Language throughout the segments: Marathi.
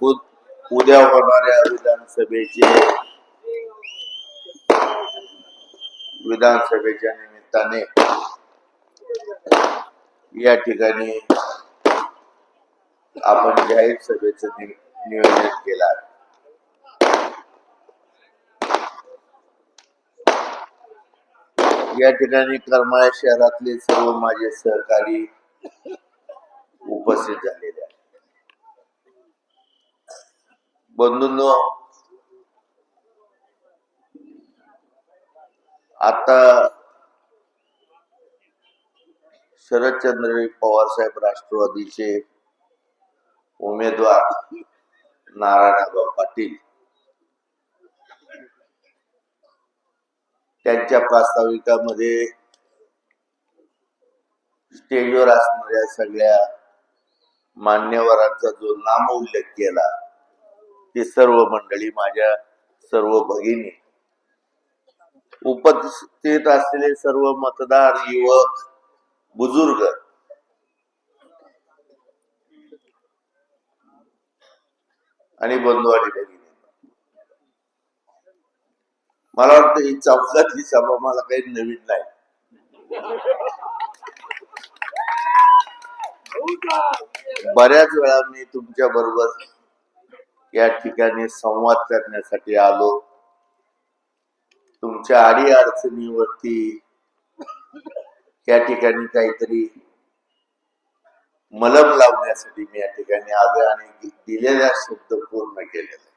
उद्या होणाऱ्या विधानसभेच्या निमित्ताने या ठिकाणी आपण जाहीर सभेचं नियोजन केलं आहे. या ठिकाणी करमाळा शहरातले सर्व माझे सहकारी उपस्थित झालेले आहेत. बंधूंनो, आता शरदचंद्र पवार साहेब राष्ट्रवादीचे उमेदवार नारायणराव पाटील त्यांच्या प्रास्ताविकामध्ये स्टेजवर असणाऱ्या सगळ्या मान्यवरांचा जो नाम उल्लेख केला, ती सर्व मंडळी, माझ्या सर्व भगिनी, उपस्थित असलेले सर्व मतदार, युवक, बुजुर्ग, आणि बंधू आणि भगिनी, मला वाटतं ही चौकातली सभा मला काही नवीन नाही. बऱ्याच वेळा मी तुमच्या बरोबर या ठिकाणी संवाद करण्यासाठी आलो. तुमच्या अडी अडचणीवरती या ठिकाणी काहीतरी मलम लावण्यासाठी मी या ठिकाणी आलो आणि दिलेल्या शब्द पूर्ण केलेला.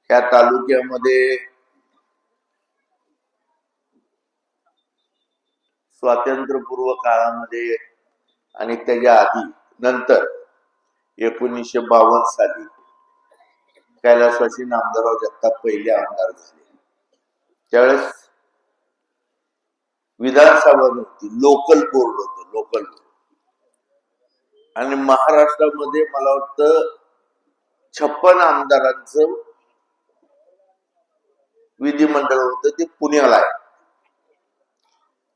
या तालुक्यामध्ये स्वातंत्र्यपूर्व काळामध्ये आणि त्याच्या आधी नंतर 1952 साली कैलासवासी नामदारराव जगताप पहिले आमदार झाले. त्यावेळेस विधानसभा नव्हती, लोकल बोर्ड होतं, लोकल बोर्ड. आणि महाराष्ट्रामध्ये मला वाटतं 56 आमदारांचं विधिमंडळ होतं, ते पुण्याला आहे.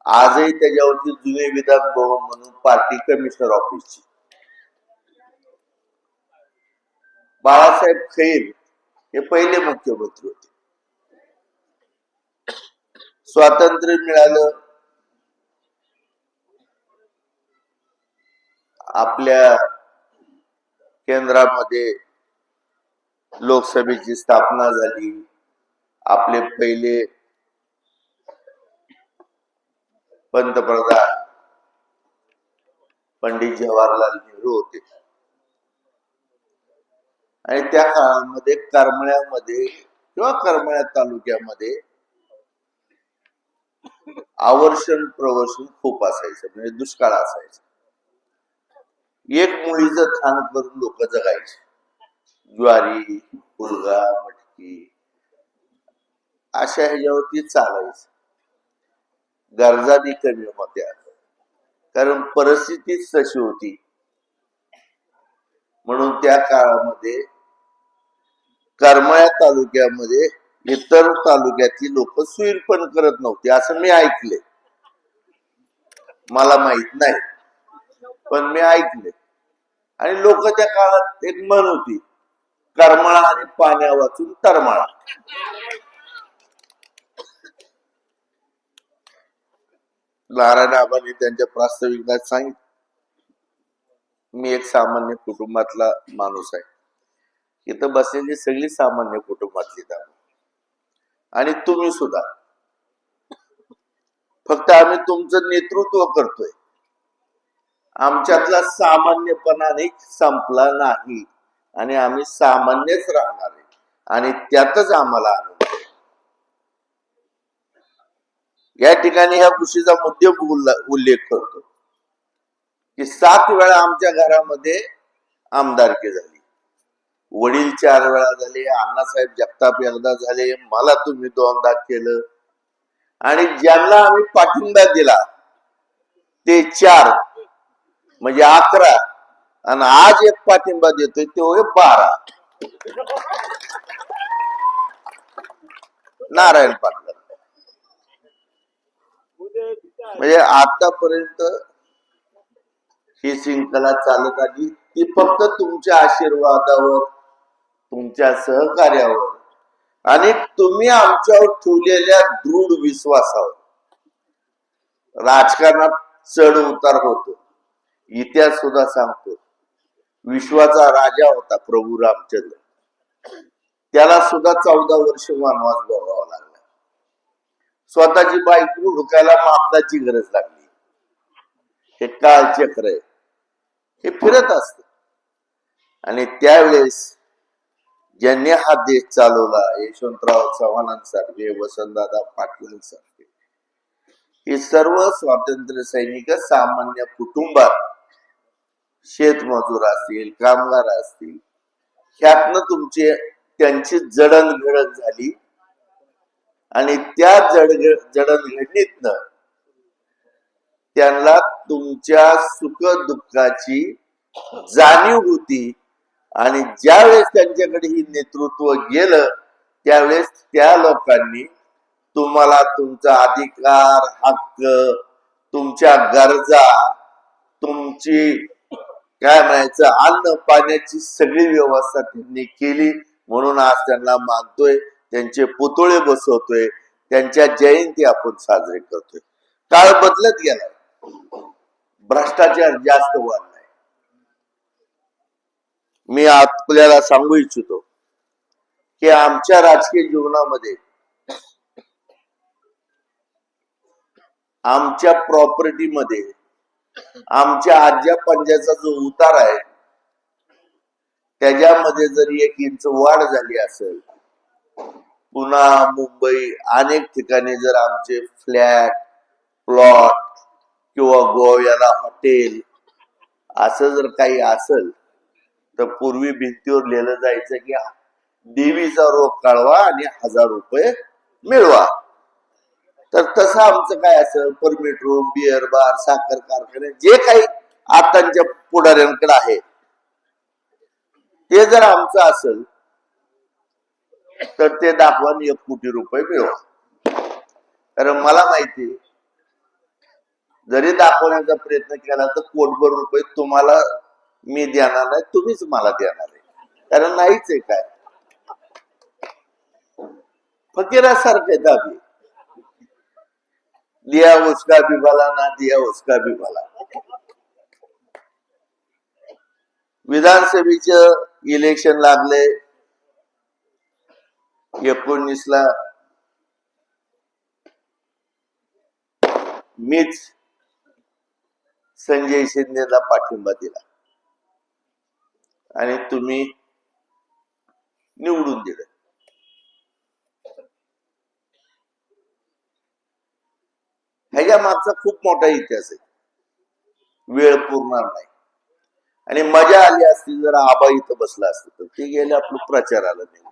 आजही त्याच्यावरती जुने विधान भवन म्हणून पार्टी कमिशनर ऑफिसची बाळासाहेब खैर हे पहिले मुख्यमंत्री होते. स्वातंत्र्य मिळालं, आपल्या केंद्रामध्ये लोकसभेची स्थापना झाली. आपले पहिले पंतप्रधान पंडित जवाहरलाल नेहरू होते. आणि त्या काळामध्ये करमाळ्यामध्ये किंवा करमाळा तालुक्यामध्ये आवर्षण प्रवर्षण खूप असायचं, म्हणजे दुष्काळ असायचा. एक मुळीचं थान करून लोक जगायचे. ज्वारी, हुलगा, मटकी अशा ह्याच्यावरती चालायचं. गरजाही कमी होत्या, कारण परिस्थितीच तशी होती. म्हणून त्या काळामध्ये करमाळा तालुक्यामध्ये इतर तालुक्यातली लोक सुईरपण करत नव्हती, असं मी ऐकले. मला माहित नाही, पण मी ऐकले. आणि लोक त्या काळात एक म्हण होती, करमाळा आणि पाण्या वाचून तरमाळा. नारायण आबांनी त्यांच्या प्रास्ताविकात सांगितलं, मी एक सामान्य कुटुंबातला माणूस आहे. इथं बसलेली सगळी सामान्य कुटुंबातली दाब, आणि तुम्ही सुद्धा. फक्त आम्ही तुमचं नेतृत्व करतोय. आमच्यातला सामान्यपणाने संपला नाही, आणि आम्ही सामान्यच राहणार आहे, आणि त्यातच आम्हाला आनंद आहे. या ठिकाणी ह्या गोष्टीचा मुद्देम उल्लेख करतो की 7 वेळा आमच्या घरामध्ये आमदारकी झाली. वडील 4 वेळा झाले, अण्णासाहेब जगताप एकदा झाले, मला तुम्ही 2दा केलं. आणि ज्यांना आम्ही पाठिंबा दिला ते 4, म्हणजे 11, आणि आज एक पाठिंबा देतोय ते होय 12. नारायण पाटील. म्हणजे आतापर्यंत ही शृंखला चालत आली ती फक्त तुमच्या आशीर्वादावर, तुमच्या सहकार्यावर आणि तुम्ही आमच्यावर ठेवलेल्या दृढ विश्वासावर. राजकारणात चढ उतार होतो, इतिहास सुद्धा सांगतो. विश्वाचा राजा होता प्रभू रामचंद्र, त्याला सुद्धा 14 वर्ष वनवास भोगावा लागला. स्वतःची बायको हुडकायला मापदाची गरज लागली. हे काळचक्र आहे, हे फिरत असत. आणि त्यावेळेस ज्यांनी हा देश चालवला, यशवंतराव चव्हाणांसारखे, वसंतदादा पाटलांसारखे, हे सर्व स्वातंत्र्य सैनिक सामान्य कुटुंबात, शेतमजूर असतील, कामगार असतील, ह्यातनं त्यांची जडणघडण झाली. आणि त्या जडणघडणीतनं त्यांना तुमच्या सुख दुःखाची जाणीव होती. आणि ज्यावेळेस त्यांच्याकडे ही नेतृत्व गेलं, त्यावेळेस त्या लोकांनी तुम्हाला तुमचा अधिकार, हक्क, तुमच्या गरजा, तुमची काय म्हणायचं अन्न पाण्याची सगळी व्यवस्था त्यांनी केली. म्हणून आज त्यांना मानतोय, त्यांचे पुतळे बसवतोय, त्यांच्या जयंती आपण साजरे करतोय. काळ बदलत गेलाय, भ्रष्टाचार जास्त वाढलाय. मी आपल्याला सांगू इच्छितो की आमच्या राजकीय जीवनामध्ये आमच्या प्रॉपर्टीमध्ये आमच्या आज्या पंजाचा जो उतार आहे, त्याच्यामध्ये जर 1 इंच वाढ झाली असेल, पुन्हा मुंबई अनेक ठिकाणी जर आमचे फ्लॅट, प्लॉट किंवा गोव्याला हॉटेल असं जर काही असेल, तर पूर्वी भिंतीवर लिहिलं जायचं की देवीचा रोग काढवा आणि 1000 रुपये मिळवा. तर तसं आमचं काय असेल, परमिट रूम, बिअर बार, साखर कारखाने, जे काही आताच्या पुढाऱ्यांकडे आहे ते जर आमचं असेल तर ते दाखवा 1 कोटी रुपये मिळवा. कारण मला माहिती, जरी दाखवण्याचा प्रयत्न केला तर कोटभर रुपये तुम्हाला मी देणार नाही, तुम्हीच मला देणार आहे. कारण नाहीच आहे काय, फकीरासारखे दाबी, दिया उसका भी भला ना दिया उसका भी भला. विधानसभेचं इलेक्शन लागले 19ला, मीच संजय शिंदेला पाठिंबा दिला आणि तुम्ही निवडून दिलं. ह्याच्या मागचा खूप मोठा इतिहास आहे, वेळ पुरणार नाही. आणि मजा आली असती जर आबा इथं बसला असत तर. ते गेले आपलं प्रचाराला नाही.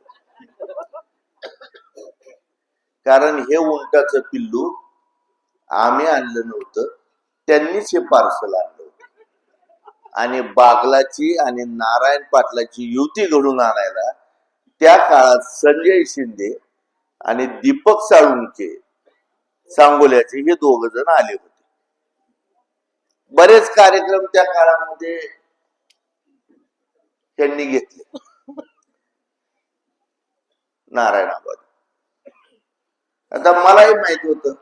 कारण हे उंटाचं पिल्लू आम्ही आणलं नव्हतं, त्यांनीच हे पार्सल आणलं होतं. आणि बागलाची आणि नारायण पाटलाची युती घडून आणायला त्या काळात संजय शिंदे आणि दीपक साळुंके सांगोल्याचे हे 2 जण आले होते. बरेच कार्यक्रम त्या काळामध्ये त्यांनी घेतले नारायणाबाद. आता मलाही माहित होतं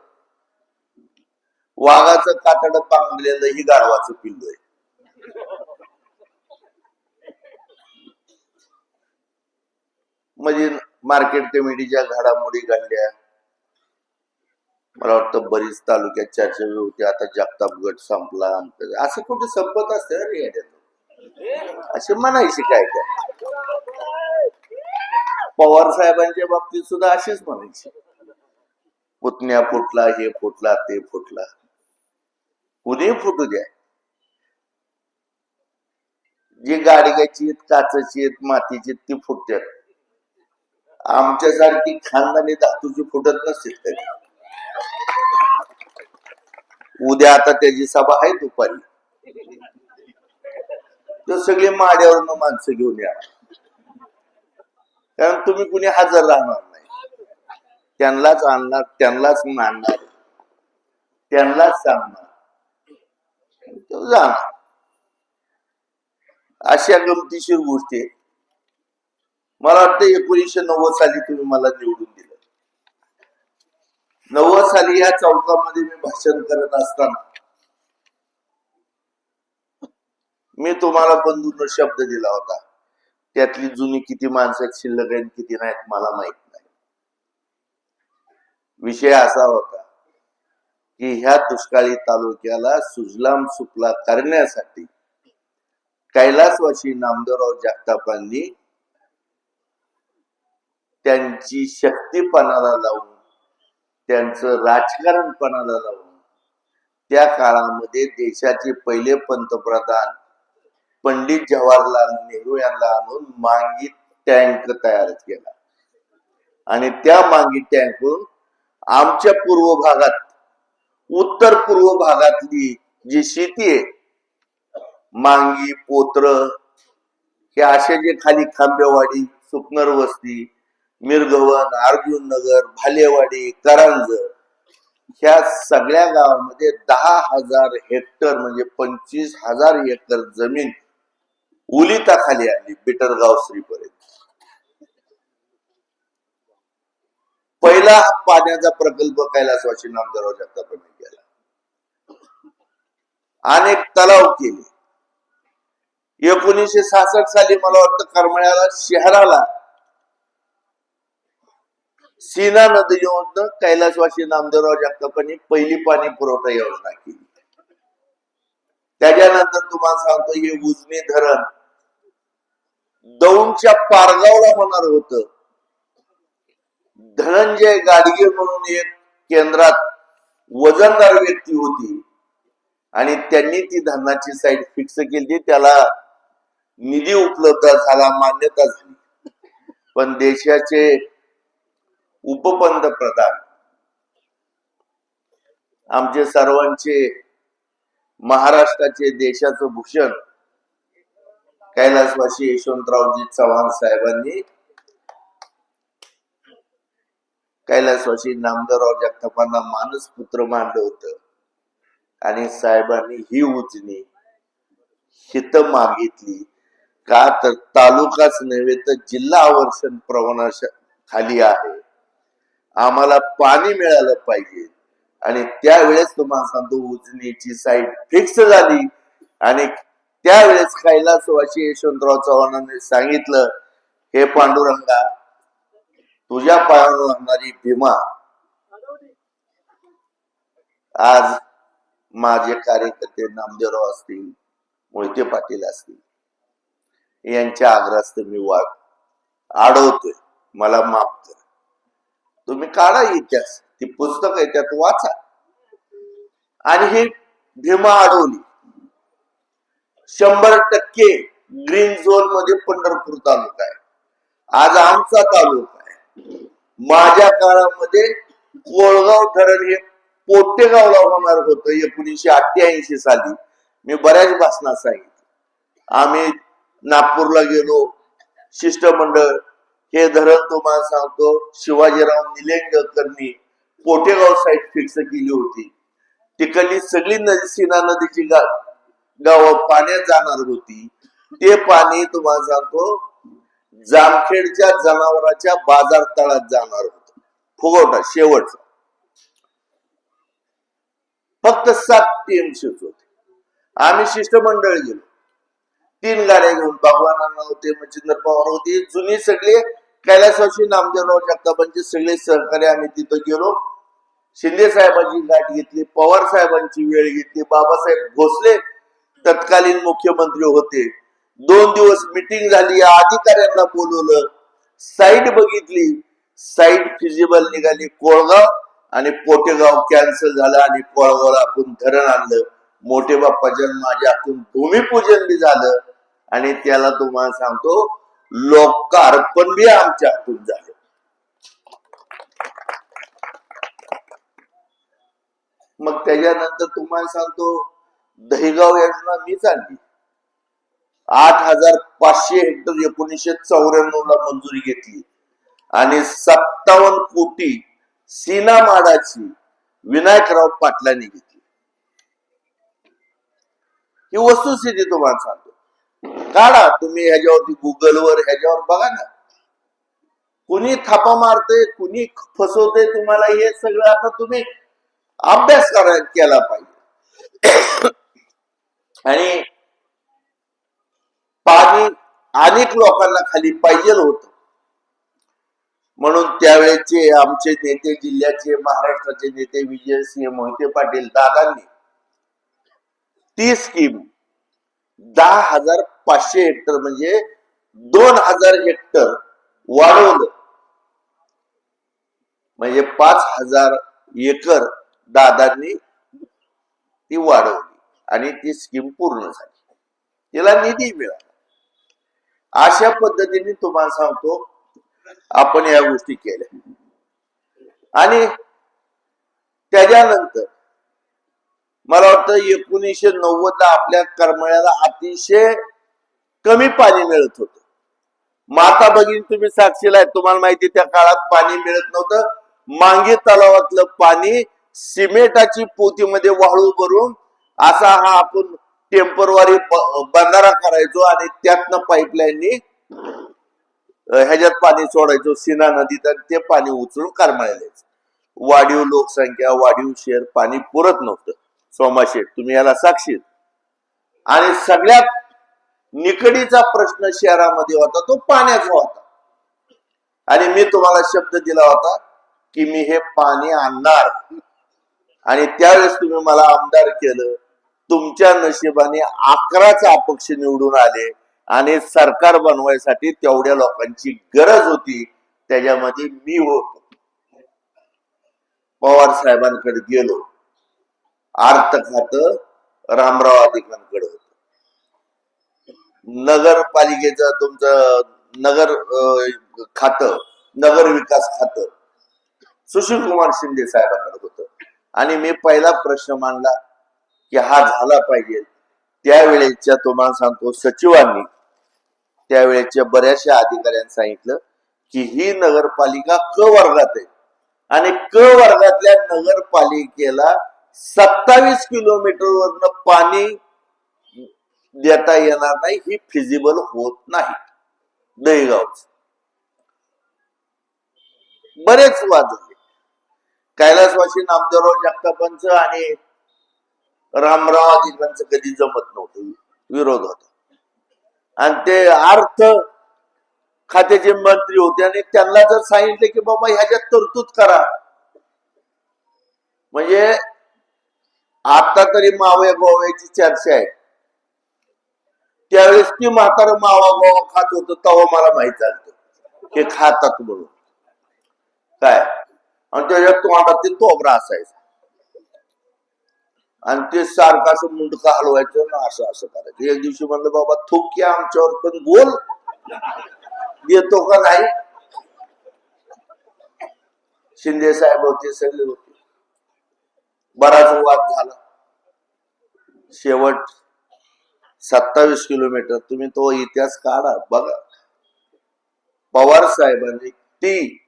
वाघाचं कातड पांगलेलं ही गाढवाचं पिल्लू आहे. म्हणजे मार्केट कमिटीच्या घडामोडी घडल्या. मला वाटतं बरीच तालुक्यात चर्चा होती, आता जगताप गट संपला, असं कुठे संपत असतं रे, असे म्हणायचे काय काय. पवार साहेबांच्या बाबतीत सुद्धा असेच म्हणायचे, पुतण्या फुटला, हे फुटला, ते फुटला. कुणी फुटू द्या, जी गाडग्याची आहेत, काचची आहेत, मातीची ती फुटतात. आमच्यासारखी खानदानी धातूची फुटत नसतील. उद्या आता त्याची सभा आहे दुपारी, तर सगळे माड्यावरनं माणसं घेऊन या, कारण तुम्ही कुणी हजर राहणार नाही. त्यांनाच आणणार, त्यांनाच मानणार, त्यांनाच सांगणार, जाणार. अशा गमतीशीर गोष्टी आहेत. मला वाटतं 1990 साली तुम्ही मला निवडून दिलं. 90 साली या चौकामध्ये मी भाषण करत असताना मी तुम्हाला बंधूंना शब्द दिला होता. त्यातली जुनी किती माणसं शिल्लक आहेत किती नाहीत मला माहित नाही. विषय असा होता की ह्या दुष्काळी तालुक्याला सुजलाम सुफला करण्यासाठी कैलासवासी नामदेवराव जगतापांनी त्यांची शक्तीपणाला लावून त्यांचं राजकारण पणाला लावून त्या काळामध्ये देशाचे पहिले पंतप्रधान पंडित जवाहरलाल नेहरू यांना आणून मांगी टँक तयार केला आणि त्या मांगी टँकून आमच्या पूर्व भागात उत्तर पूर्व भागातली जी शेती आहे मांगी पोत्र हे असे जे खाली खांबेवाडी सुकनर वस्ती मिरगवन अर्जुन नगर भालेवाडी करांज ह्या सगळ्या गावामध्ये 10,000 हेक्टर म्हणजे 25,000 एकर जमीन उलिताखाली आली बिटरगाव श्रीपर्यंत. पहिला पाण्याचा प्रकल्प कैलासवासी नामदेवराव जगतापांनी केला. अनेक तलाव केले. 1966 साली मला वाटतं करमाळ्याला शहराला सीना नदीवरून कैलासवासी नामदेवराव जगतापांनी पहिली पाणी पुरवठा योजना केली. त्याच्यानंतर तुम्हाला सांगतो हे उजनी धरण दौंडच्या पारगावला होणार होतं. धनंजय गाडगे म्हणून एक केंद्रात वजनदार व्यक्ती होती आणि त्यांनी ती धरणाची साईट फिक्स केली. त्याला निधी उपलब्ध झाला मान्यता झाली. पण देशाचे उपपंतप्रधान आमचे सर्वांचे महाराष्ट्राचे देशाचं भूषण कैलासवासी यशवंतरावजी चव्हाण साहेबांनी कैलासवासी नामदेवराव जगतापांना मानसपुत्र मानलं होतं आणि साहेबांनी ही उजनी हित मागितली का तर तालुकाच नव्हे तर जिल्हा आवर्षण प्रमाणा खाली आहे. आम्हाला पाणी मिळालं पाहिजे आणि त्यावेळेस तुम्हाला सांगतो उजनीची साईट फिक्स झाली आणि त्यावेळेस कैलासवासी यशवंतराव चव्हाणांनी सांगितलं हे पांडुरंगा तुझ्या पायावर लागणारी भीमा आज माझे कार्यकर्ते नामदेवराव असतील मोहिते पाटील असतील यांच्या आग्रहास्तव मी अडवतोय मला माफ कर. तुम्ही काढा इतिहास ती पुस्तक आहे त्यात वाचा. आणि ही भीमा अडवली. 100% ग्रीन झोन मध्ये पंढरपूर तालुका आहे. आज आमचा तालुका आहे. माझ्या काळामध्ये कोळगाव धरण हे पोटेगावला होणार होतं 1988 साली. मी बऱ्याच भाषणात सांगितलं. आम्ही नागपूरला गेलो शिष्टमंडळ. हे धरण तुम्हाला सांगतो शिवाजीराव निलंगेकरांनी पोटेगाव साईट फिक्स केली होती. तिकडली सगळी नदी सीना नदीची गाव पाण्यात जाणार होती. ते पाणी तुम्हाला सांगतो जामखेडच्या जनावरांच्या बाजार तळात जाणार होत. फुगवटा शेवटचा फक्त 7 टीएमसी होते. आम्ही शिष्टमंडळ गेलो. 3 गाड्या घेऊन भगवानांना होते मच्छिंद्र पवार होते जुनी सगळे कैलासवासी नामदेवराव जगतापांचे सगळे सहकारी. आम्ही तिथं गेलो. शिंदे साहेबांची गाठ घेतली. पवार साहेबांची वेळ घेतली. बाबासाहेब भोसले तत्कालीन मुख्यमंत्री होते. 2 दिवस मिटिंग झाली. अधिकाऱ्यांना बोलवलं. साईट बघितली. साईट फिजिबल निघाली. कोळगाव आणि पोटेगाव कॅन्सल झालं आणि कोळगावला आपण धरण आणलं. मोठे बाप्पाच्या माझ्या हातून भूमिपूजन बी झालं आणि त्याला तुम्हाला सांगतो लोकार्पण बी आमच्या हातून झालं. मग त्याच्यानंतर तुम्हाला सांगतो दहिगाव योजना मीच आणली. 8,500 हेक्टर 1994 ला मंजुरी घेतली आणि 57 कोटी सीना माडाची विनायकराव पाटलांनी घेतली. ही वस्तुस्थिती तुम्हाला सांगतो. काढा तुम्ही ह्याच्यावरती गुगलवर ह्याच्यावर बघा ना, कुणी थापा मारते कुणी फसवते तुम्हाला हे सगळं आता तुम्ही अभ्यास केला पाहिजे. आणि पाणी अनेक लोकांना खाली पाहिजे होत, म्हणून त्यावेळेचे आमचे नेते, जिल्ह्याचे महाराष्ट्राचे नेते विजयसिंह मोहिते पाटील दादांनी ती स्कीम 10,500 हेक्टर म्हणजे 2,000 हेक्टर वाढवलं, म्हणजे 5,000 एकर दादांनी ती वाढवली आणि ती स्कीम पूर्ण झाली, तिला निधी मिळाला. अशा पद्धतीने तुम्हाला सांगतो आपण या गोष्टी केल्या. आणि त्याच्यानंतर मला वाटतं 1990 ला आपल्या करमाळ्याला अतिशय कमी पाणी मिळत होतं. माता भगिनी तुम्ही साक्षीला आहे, तुम्हाला माहिती त्या काळात पाणी मिळत नव्हतं. मांगी तलावातलं पाणी सिमेंटाची पोतीमध्ये वाळू भरून असा हा आपण टेम्परवारी बंधारा करायचो आणि त्यातनं पाईपलाईननी ह्याच्यात पाणी सोडायचो सीना नदीत आणि ते पाणी उचलून करमाळ्याला यायचं. वाढीव लोकसंख्या, वाढीव शहर, पाणी पुरत नव्हतं. सोमाशेठ तुम्ही याला साक्षी. आणि सगळ्यात निकडीचा प्रश्न शहरामध्ये होता तो पाण्याचा होता. आणि मी तुम्हाला शब्द दिला होता की मी हे पाणी आणणार, आणि त्यावेळेस तुम्ही मला आमदार केलं. तुमच्या नशिबाने 11च अपक्ष निवडून आले आणि सरकार बनवायसाठी तेवढ्या लोकांची गरज होती, त्याच्यामध्ये मी होतो. पवार साहेबांकडे गेलो, अर्थ खातं रामराव अधिकांकडे होत, नगरपालिकेचं तुमचं नगर खातं, नगर विकास खातं सुशील कुमार शिंदे साहेबांकडे होतं. आणि मी पहिला प्रश्न मांडला की हा झाला पाहिजे. त्यावेळेच्या तुम्हाला सांगतो सचिवांनी, त्यावेळेच्या बऱ्याचशा अधिकाऱ्यांनी सांगितलं की ही नगरपालिका क वर्गात आहे आणि क वर्गातल्या नगरपालिकेला 27 किलोमीटरवरनं पाणी देता येणार नाही, ही फिजिबल होत नाही. दहीगावच बरेच वाद झाले. कैलासवासी नामदेवराव जगतापांचं आणि रामराव आदिवांचं कधी जमत नव्हतं, विरोध होता. आणि ते अर्थ खात्याचे मंत्री होते आणि त्यांना जर सांगितले की बाबा ह्याच्यात तरतूद करा, म्हणजे आता तरी मावया गोव्याची चर्चा आहे, त्यावेळेस ती म्हातार मावा गोवा खात होत तेव्हा मला माहित झालं हे खातात म्हणून काय. आणि त्याच्या तोंडात ते तोबरा असायचा आणि ते सारखं असं मुंडका हलवायचं ना, असं असं करायचं. एक दिवशी म्हणलं बाबा थुकी आमच्यावर पण बोल येतो का नाही. शिंदे साहेब होते, सगळे होते, बराच वाद झाला. शेवट 27 किलोमीटर तुम्ही तो इतिहास काढा बघा. पवार साहेबांनी ती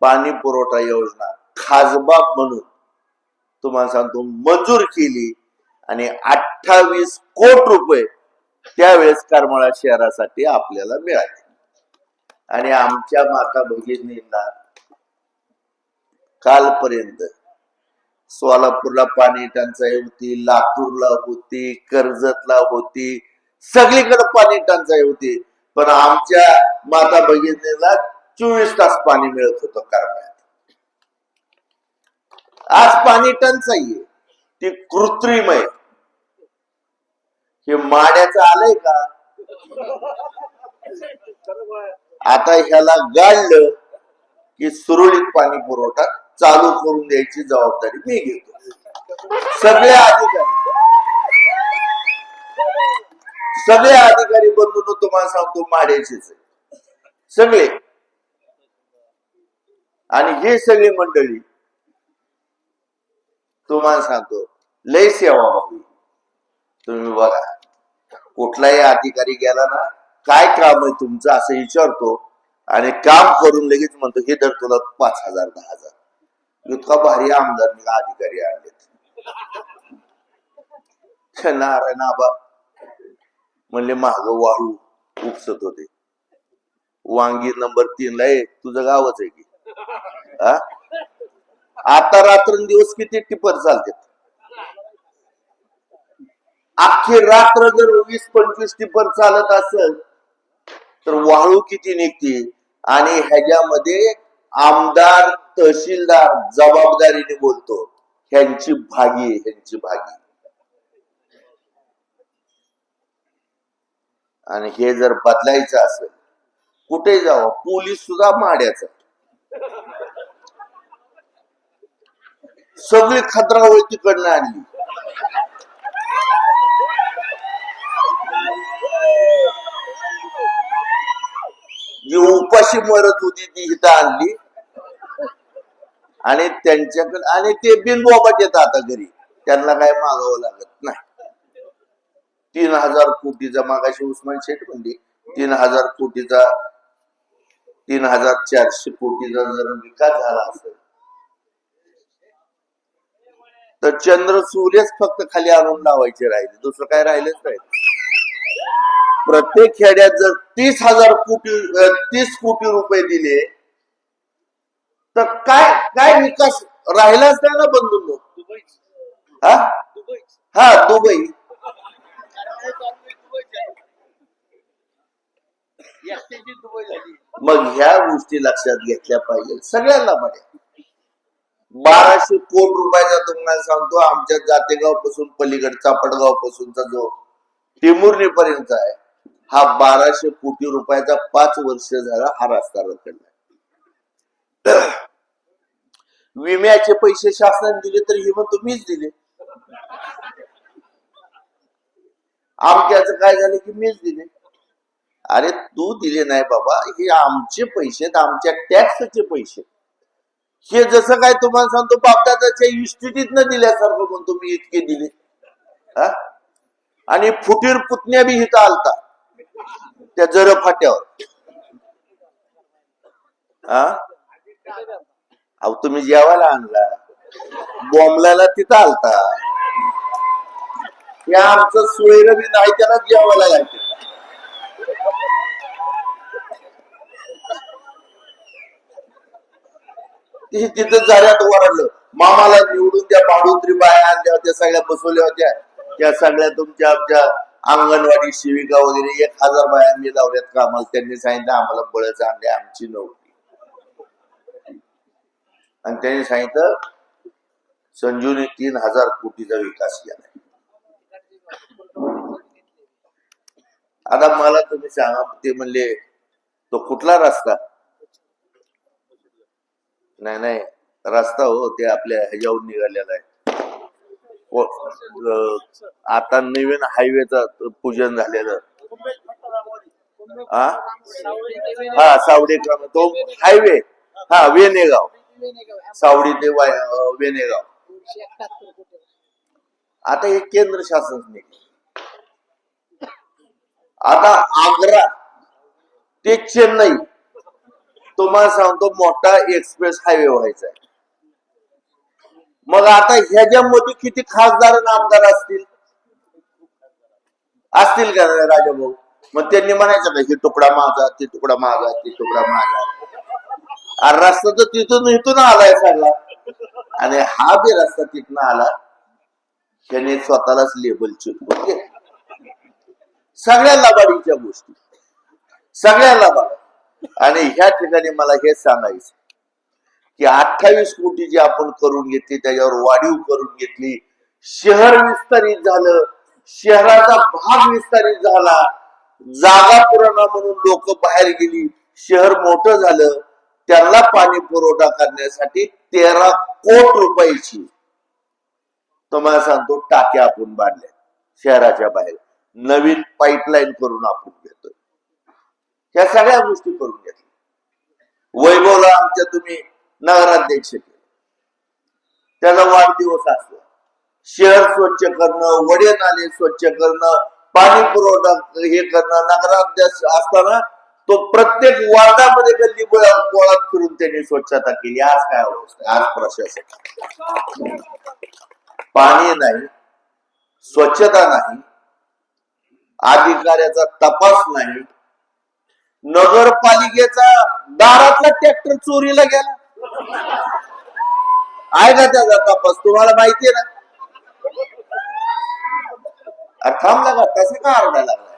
पाणी पुरवठा योजना खासबाग म्हणून तुम्हाला सांगतो मंजूर केली आणि 28 कोटी रुपये त्यावेळेस करमाळा शहरासाठी आपल्याला मिळाले. आणि आमच्या माता भगिनींना कालपर्यंत सोलापूरला पाणी टंचाई होती, लातूरला होती, कर्जतला होती, सगळीकडे पाणी टंचाई होती, पण आमच्या माता भगिनींना 24 तास पाणी मिळत होतं करमाळ्यात. आज पाणी टंचाई आहे, ती कृत्रिम आहे. हे माड्याचं आलंय का, आता ह्याला गाळलं की सुरळीत पाणी पुरवठा चालू करून द्यायची जबाबदारी मी घेतो. सगळे अधिकारी बंधून तुम्हाला सांगतो माड्याचेच सगळे. आणि हे सगळी मंडळी तुम्हाला सांगतो लय सेवाभावी. तुम्ही बघा कुठलाही अधिकारी गेला ना, काय काम आहे तुमचं असं विचारतो आणि काम करून लगेच म्हणतो हे दर तुला 5,000 10,000. इतका भारी आमदार अधिकारी आणले. नारायण आबा म्हणले माग वाळू उपसत होते. वांगी नंबर 3 ला आहे, तुझं गावच आहे की. हा? आता रात्रंदिवस किती टिपर चालते. अख्खी रात्र जर 20-25 टिपर चालत असेल तर वाळू किती निघते. आणि ह्याच्यामध्ये आमदार तहसीलदार जबाबदारीने बोलतो, ह्यांची भागी आहे, ह्यांची भागी. आणि हे जर बदलायचं असेल, कुठे जावं, पोलीस सुद्धा माड्याचा. सगळी खतरावळ तिकडनं आणली. जी उपाशी मरत होती ती इथं आणली. आणि त्यांच्याकडे, आणि ते बिनबोबाट येतात आता घरी, त्यांना काय मागावं लागत नाही. 3,000 कोटीचा, मागाशी उस्मान शेठ म्हणली 3,000 कोटीचा, 3,400 कोटीचा जर विकास झाला असेल तर चंद्र सूर्यच फक्त खाली आणून लावायचे राहिले, दुसरं काय राहिलंच नाही. प्रत्येक खेड्यात जर 30,000 कोटी 30 कोटी रुपये दिले तर काय काय विकास राहिलाच नाही ना बंधू. हा दुबई. मग ह्या गोष्टी लक्षात घेतल्या पाहिजे सगळ्यांना. मध्ये 1,200 कोटी रुपयाचा तुम्हाला सांगतो, आमच्या जातेगाव पासून पलीकड चापटगाव पासूनचा जो टिमुर्णी पर्यंत आहे, हा 1,200 कोटी रुपयाचा 5 वर्ष झाला हा रस्ता रखडला. विम्याचे पैसे शासनाने दिले तर हे म्हणतो मीच दिले. आमच्याचं काय झालं की मीच दिले. अरे तू दिले नाही बाबा, हे आमचे पैसे, आमच्या टॅक्सचे पैसे. हे जसं काय तुम्हाला सांगतो बापदादाच्या इस्टेटीतनं दिल्यासारखं म्हणतो मी इतके दिले. आणि फुटीर पुतण्या बी इथं आलता त्या जर फाट्यावर. अहो तुम्ही जेवायला आणला, बॉम्बला तिथं आलता. या आमचं सोयरं बी नाही, त्याला जेवायला जायचं. तिथं जाण्यात वरडलं, मामाला निवडून त्या बाडोत्री बाया आणल्या होत्या, सगळ्या बसवल्या होत्या, त्या सगळ्या तुमच्या आमच्या अंगणवाडी सेविका वगैरे 1,000 बायांनी लावल्यात कामाला. त्यांनी सांगितलं आम्हाला बळच आणले, आमची नोकरी. आणि त्यांनी सांगितलं संजूने 3,000 कोटीचा विकास केला. आता मला तुम्ही सांगा, ते म्हणले तो कुठला रस्ता? नाही रस्ता हो, ते आपल्या ह्याच्यावर निघालेला आहे. आता नवीन हायवेचं पूजन झालेलं. हा सावडे तो हायवे. हा वेनेगाव, सावडी ते वेनेगाव. आता हे केंद्र शासनाने. आता आग्रा ते चेन्नई तुम्हाला सांगतो मोठा एक्सप्रेस हायवे व्हायचा आहे. मग आता ह्याच्यामध्ये किती खासदार आणि आमदार असतील का राजाभाऊ? मग त्यांनी म्हणायचं का हे तुकडा माझा, ते तुकडा माझा, ते तुकडा माझा. आणि रस्ता तर इथून आलाय सगळा. आणि हा बी रस्ता तिथनं आला, त्याने स्वतःलाच लेबल चिटकून. सगळ्या लबाडीच्या गोष्टी, सगळ्या लबाड. आणि ह्या ठिकाणी मला हे सांगायचं की 28 कोटी जी आपण करून घेतली, त्याच्यावर वाढीव करून घेतली. शहर विस्तारित झालं, शहराचा भाग विस्तारित झाला, जागा पुरवणा म्हणून लोक बाहेर गेली, शहर मोठं झालं. त्यांना पाणी पुरवठा करण्यासाठी 13 कोटी रुपयाची तुम्हाला सांगतो टाक्या आपण बांधल्या शहराच्या बाहेर. नवीन पाईपलाईन करून आपण घेतोय. ह्या सगळ्या गोष्टी करून घेतल्या. वैभवला आमच्या तुम्ही नगराध्यक्ष केले, त्याचा वाढदिवस असतो. शहर स्वच्छ करणं, वडे नाले स्वच्छ करणं, पाणी पुरवठा हे करणं. नगराध्यक्ष असताना तो प्रत्येक वार्डामध्ये गल्ली गोळात फिरून त्यांनी स्वच्छता केली. आज काय अवस्था, आज प्रशासन पाणी नाही, स्वच्छता नाही, अधिकाऱ्याचा तपास नाही, नगरपालिकेचा दारातला ट्रॅक्टर चोरीला गेला, आहे का त्याचा तपास? तुम्हाला माहितीये ना? थांबला का? तसं का आरडा लागला?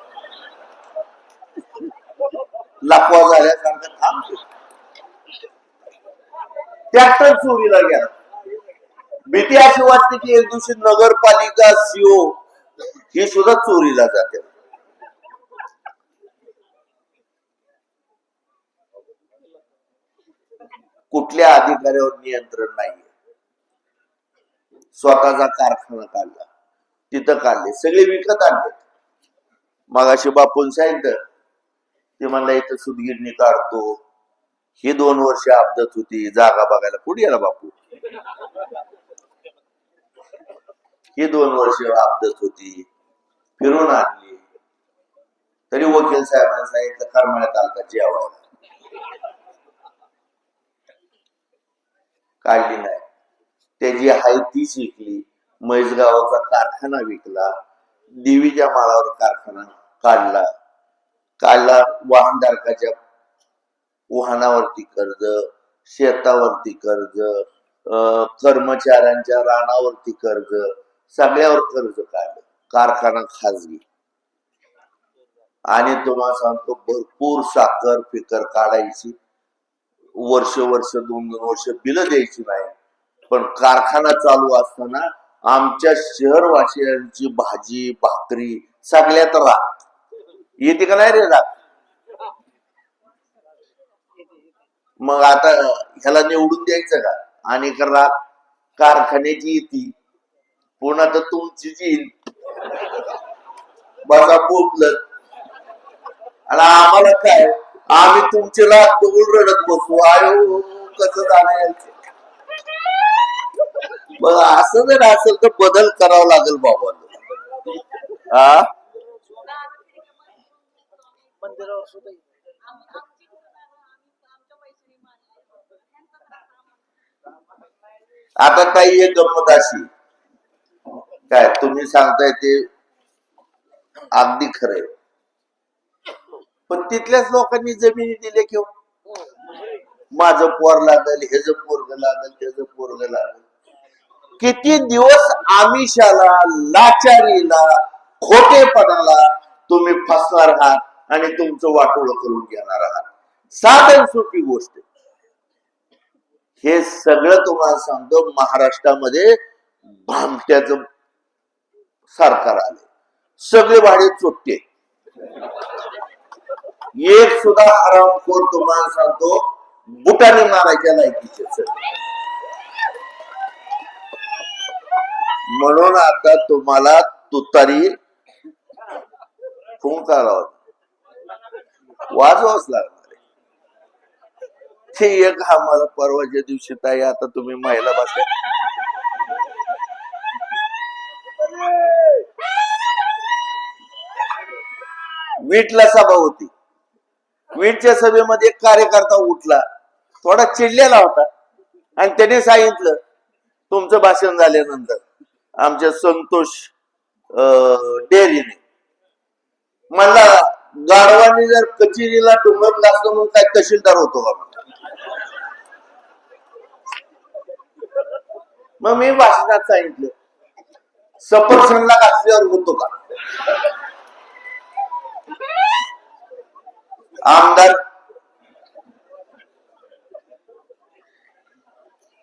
लपवा झाल्यासारखं थांबतो. ट्रॅक्टर चोरीला गेला. भीती अशी वाटते की एक दिवशी नगरपालिका सीओ ही सुद्धा चोरीला जाते. कुठल्या अधिकाऱ्यावर नियंत्रण नाहीये. स्वतःचा कारखाना काढला, तिथं काढले, सगळे विकत आणले. मगाशी बापून सांगितलं ते म्हणला इथं सुदगिरणी काढतो. ही 2 वर्ष अपघात होती, जागा बघायला कुठे गेला बापू? ही 2 वर्ष अपघात होती, फिरून आणली. तरी वकील साहेबांनी सांगितलं करमाळ्यात आलता जेवायला, काढली नाही. त्याची हाय ती शिकली. म्हैसगावाचा कारखाना विकला, देवीच्या माळावर कारखाना काढला. वाहनधारकाच्या वाहनावरती कर्ज, शेतावरती कर्ज, कर्मचाऱ्यांच्या रानावरती कर्ज, सगळ्यावर कर्ज काढलं. कारखाना खाजगी. आणि तुम्हाला सांगतो भरपूर साखर फिकर काढायची, वर्ष 2-2 वर्ष बिलं द्यायची नाही. पण कारखाना चालू असताना आमच्या शहरवासियांची भाजी भाकरी सगळ्यात राख येते का नाही रे? राख. मग आता ह्याला निवडून द्यायचं का? आणि राख कारखान्याची येते, पुन्हा तर तुमची येईल. बसा बोलत. आणि आम्हाला काय, आम्ही तुमची राख बघून रडत बसू. आयो कसं जाणार? बघ असं जर असेल तर बदल करावा लागेल बाबा. आता काही एक गंमत अशी, काय तुम्ही सांगताय ते अगदी खरंय, पण तिथल्याच लोकांनी जमिनी दिले किंवा माझं पोर लागल, ह्याच पोरग लागल, त्याचं पोरग लागल. किती दिवस आमिषाला, लाचारीला, खोटेपणाला तुम्ही फसणार आहात आणि तुमचं वाटोळं करून घेणार आहात. साधन सोपी गोष्ट. हे सगळं तुम्हाला सांगतो महाराष्ट्रामध्ये भामट्याचं सरकार आले. सगळे भाडे चोट्टे. एक सुद्धा हरामखोर तुम्हाला सांगतो बुटाने मारायच्या लायकीचे. म्हणून आता तुम्हाला तुतारी फुंकारावं वाजवाच लागणार. ते एक आम्हाला परवाच्या दिवशी ताई, आता तुम्ही महिला बसा, वीटला सभा होती. वीटच्या सभेमध्ये एक कार्यकर्ता उठला, थोडा चिडलेला होता, आणि त्याने सांगितलं तुमचं भाषण झाल्यानंतर आमच्या संतोष डेअरीने मला गाढवांनी जर कचेरीला डुंगरला असलं म्हणून काय तहसीलदार होतो का? मग मी भाषणात सांगितलं सफरचंदला घातल्यावर होतो का? आमदार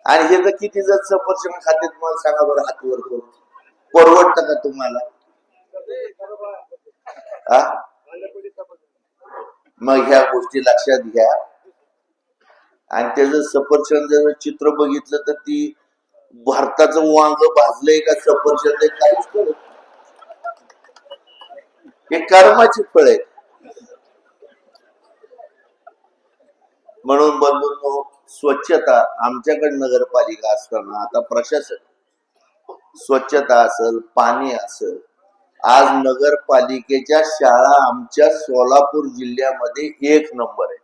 आणि हे जर किती जर सफरचंद खाते तुम्हाला सांगा बरं, हातवर करून परवडतं का तुम्हाला? मग ह्या गोष्टी लक्षात घ्या. आणि त्याचं सफरचंद जर चित्र बघितलं तर ती भारताचं वांग भाजलंय का सफरचंद काहीच कळत. हे कर्माची फळ आहेत. म्हणून बंधूंनो, स्वच्छता आमच्याकडे नगरपालिका असताना आता प्रशासन, स्वच्छता असेल, पाणी असेल, आज नगरपालिकेच्या शाळा आमच्या सोलापूर जिल्ह्यामध्ये 1 नंबर आहे.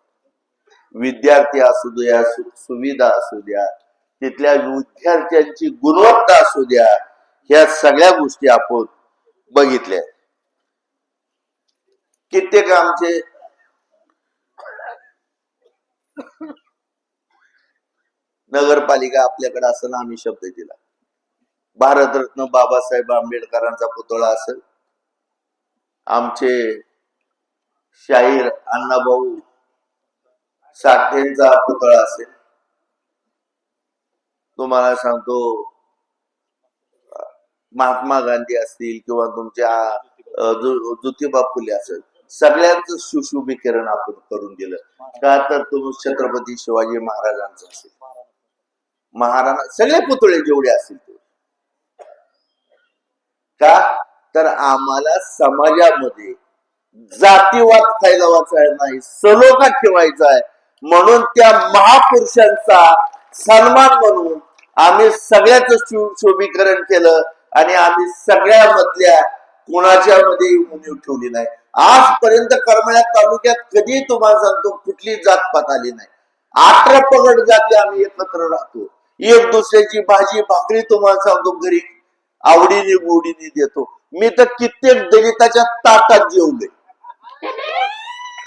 विद्यार्थी असू द्या, सुविधा असू द्या, तिथल्या विद्यार्थ्यांची गुणवत्ता असू द्या, ह्या सगळ्या गोष्टी आपण बघितले. कित्येक आमचे नगरपालिका आपल्याकडे असं आम्ही शब्द दिला. भारतरत्न बाबासाहेब आंबेडकरांचा पुतळा असेल, आमचे शाहीर अण्णाभाऊ साठेंचा पुतळा असेल, तुम्हाला सांगतो महात्मा गांधी असतील किंवा तुमच्या ज्योतिबा फुले असेल, सगळ्यांचं सुशोभीकरण आपण करून दिलं. का तर तुम्ही छत्रपती शिवाजी महाराजांचं असेल, महाराणा, सगळे पुतळे जेवढे असतील ते. का तर आम्हाला समाजामध्ये जातीवाद फैलावायचा नाही, सलोखा ठेवायचा आहे. म्हणून त्या महापुरुषांचा सन्मान म्हणून आम्ही सगळ्याच शोभीकरण केलं आणि आम्ही सगळ्यामधल्या कुणाच्या मध्ये उणीव ठेवली नाही. आजपर्यंत करमाळ्या तालुक्यात कधी तुम्हाला सांगतो कुठली जातपात आली नाही. 18 पगड जाती आम्ही एकत्र राहतो. एक दुसऱ्याची भाजी भाकरी तुम्हाला सांगतो घरी आवडीने गोडीने देतो. मी तर कित्येक दलिताच्या ताटात जेवले,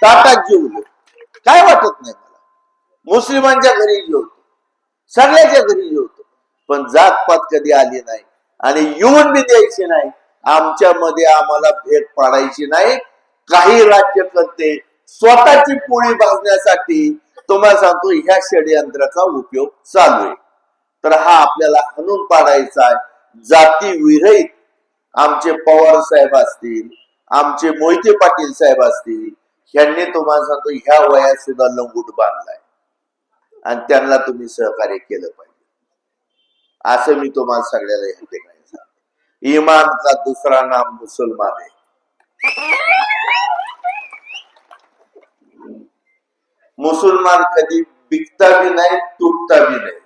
ताटात जेवले, काय वाटत नाही मला. मुस्लिमांच्या घरी जेवतो, सगळ्याच्या घरी जेवतो, पण जातपात कधी आली नाही आणि येऊन बी द्यायची नाही. आमच्यामध्ये आम्हाला भेद पाडायची नाही. काही राज्यकर्ते स्वतःची पोळी भाजण्यासाठी तुम्हाला सांगतो ह्या षडयंत्राचा उपयोग चालू आहे. तर हा आपल्याला हाणून पाडायचा आहे. जाती विरहित आमचे पवार साहेब असतील, आमचे मोहिते पाटील साहेब असतील, यांनी तुम्हाला सांगतो ह्या वयात सुद्धा लंगूट बांधलाय आणि त्यांना तुम्ही सहकार्य केलं पाहिजे, असं मी तुम्हाला सगळ्याला या ठिकाणी सांगतो. ईमान का दुसरा नाम मुसलमान आहे. मुसलमान कधी बिकता बी नाही, तुटता बी नाही.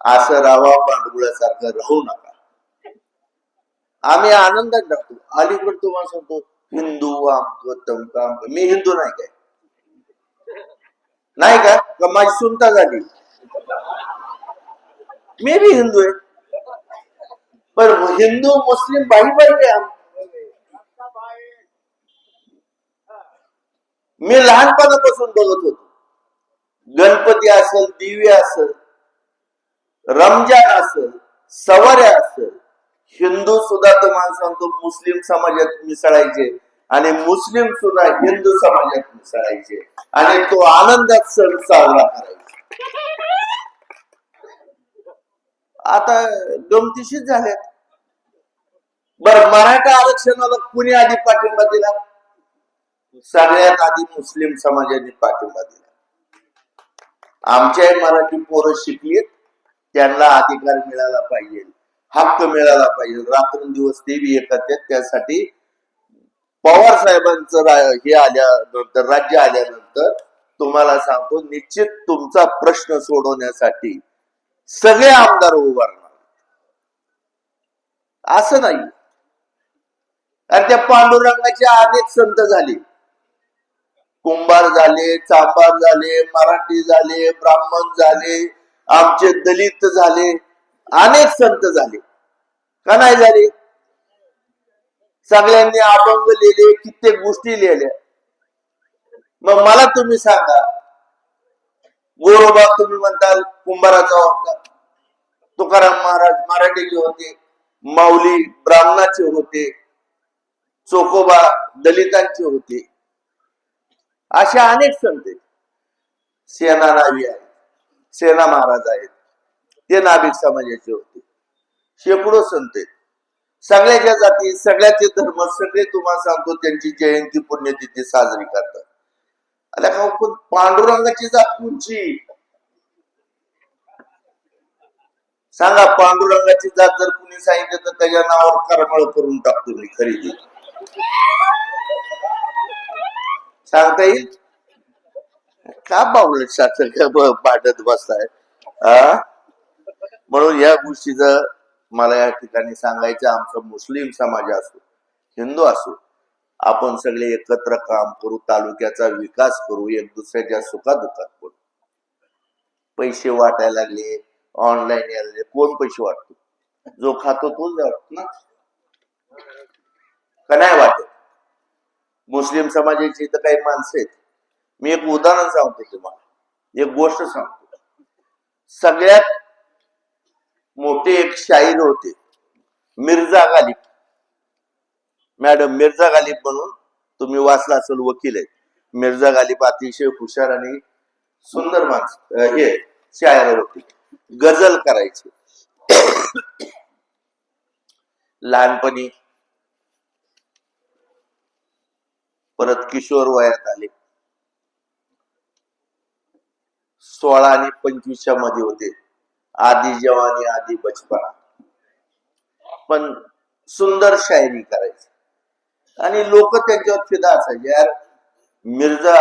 असं राहा, पांडुळ्यासारखं राहू नका. आम्ही आनंदात राहतो. अलीकडे तुम्हाला सांगतो हिंदू आमक तमका, मी हिंदू नाही काय, नाही का माझी सुनता झाली, मी बी हिंदू आहे, पण हिंदू मुस्लिम बाई बाई आहे. मी लहानपणापासून बघत होतो, गणपती असेल, दिवे असेल, रमजान असेल, सवाऱ्या असेल, हिंदू सुद्धा तुम्हाला सांगतो मुस्लिम समाजात मिसळायचे आणि मुस्लिम सुद्धा हिंदू समाजात मिसळायचे आणि तो आनंदात सण साजरा करायचा. आता गमतीशीच झाल्या. बरं, मराठा आरक्षणाला कुणी आधी पाठिंबा दिला? सगळ्यात आधी मुस्लिम समाजाने पाठिंबा दिला. आमच्या मराठी पोरं शिकलीत, त्यांना अधिकार मिळाला पाहिजे, हक्क मिळाला पाहिजे. रात्रंदिवस ते बी एकत्रित. त्यासाठी पवार साहेबांचं हे आल्यानंतर, राज्य आल्यानंतर तुम्हाला सांगतो निश्चित तुमचा प्रश्न सोडवण्यासाठी सगळे आमदार उभारणार, असं नाही. आणि त्या पांडुरंगाचे अनेक संत झाले, कुंभार झाले, चांभार झाले, मराठी झाले, ब्राह्मण झाले, आमचे दलित झाले, अनेक संत झाले, का नाही झाले? सगळ्यांनी अभंग लिहिले, कित्येक गोष्टी लिहिल्या. मग मला तुम्ही सांगा, गोरोबा तुम्ही म्हणताल कुंभाराचा होता, तुकाराम महाराज मराठीचे होते, माऊली ब्राह्मणाचे होते, चोकोबा दलितांचे होते, अशा अनेक संत. सेना नावी आहेत, सेना महाराज आहेत, ते नाभिक समाजाचे होते. शेकडो संत आहेत, सगळ्याच्या जाती, सगळ्याचे धर्म, सगळे तुम्हाला सांगतो त्यांची जयंती पुण्यतिथी साजरी करतात. आला का? पण पांडुरंगाची जात कोणची सांगा? पांडुरंगाची जात जर कुणी सांगितलं तर त्याच्या नावावर करमाळ करून टाकतो मी, खरेदी सांगता येईल का? बावळ सारखं भांडत बसताय. म्हणून या गोष्टीचं मला या ठिकाणी सांगायचं, आमचा मुस्लिम समाज असो, हिंदू असो, आपण सगळे एकत्र काम करू, तालुक्याचा विकास करू, एक दुसऱ्याच्या सुखादुखात पडू. पैसे वाटायला लागले, ऑनलाईन यायला लागले, कोण पैसे वाटतो? जो खातो तोच जात ना, का नाही वाटत? मुस्लिम समाजाची तर काही माणसं आहेत. मी एक उदाहरण सांगतो तुम्हाला, एक गोष्ट सांगतो. सगळ्यात मोठे एक शाहीर होते, मिर्झा गालिब. मॅडम मिर्झा गालिब म्हणून तुम्ही वाचला असेल, वकील आहेत. मिर्झा गालिब अतिशय हुशार आणि सुंदर माणूस हे शायर होते, गझल करायचे. लहानपणी परत किशोर वयात आले, 16 आणि 25च्या मध्ये होते. आधी जवानी आधी बचपना, पण सुंदर शायरी करायची आणि लोक त्यांच्यावर फिदा असायचे. यार मिर्झा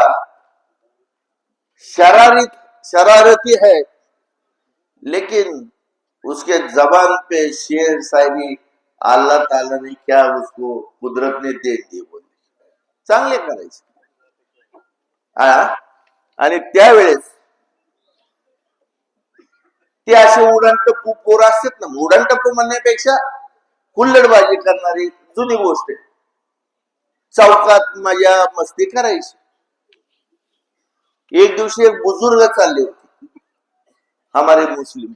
शरारती है, लेकिन उसके जबान पे शेर शायरी अल्लाह ताला ने क्या उसको कुदरत ने दे दी बोले. चांगले करायचे. आणि त्यावेळेस ते असे उडाणटप्पू पोर असतात ना, उडाणटप्पू म्हणण्यापेक्षा हुल्लडबाजी करणारी जुनी गोष्ट आहे. चौकात मजा मस्ती करायची. एक दिवशी एक बुजुर्ग चालले होते, हमारे मुस्लिम,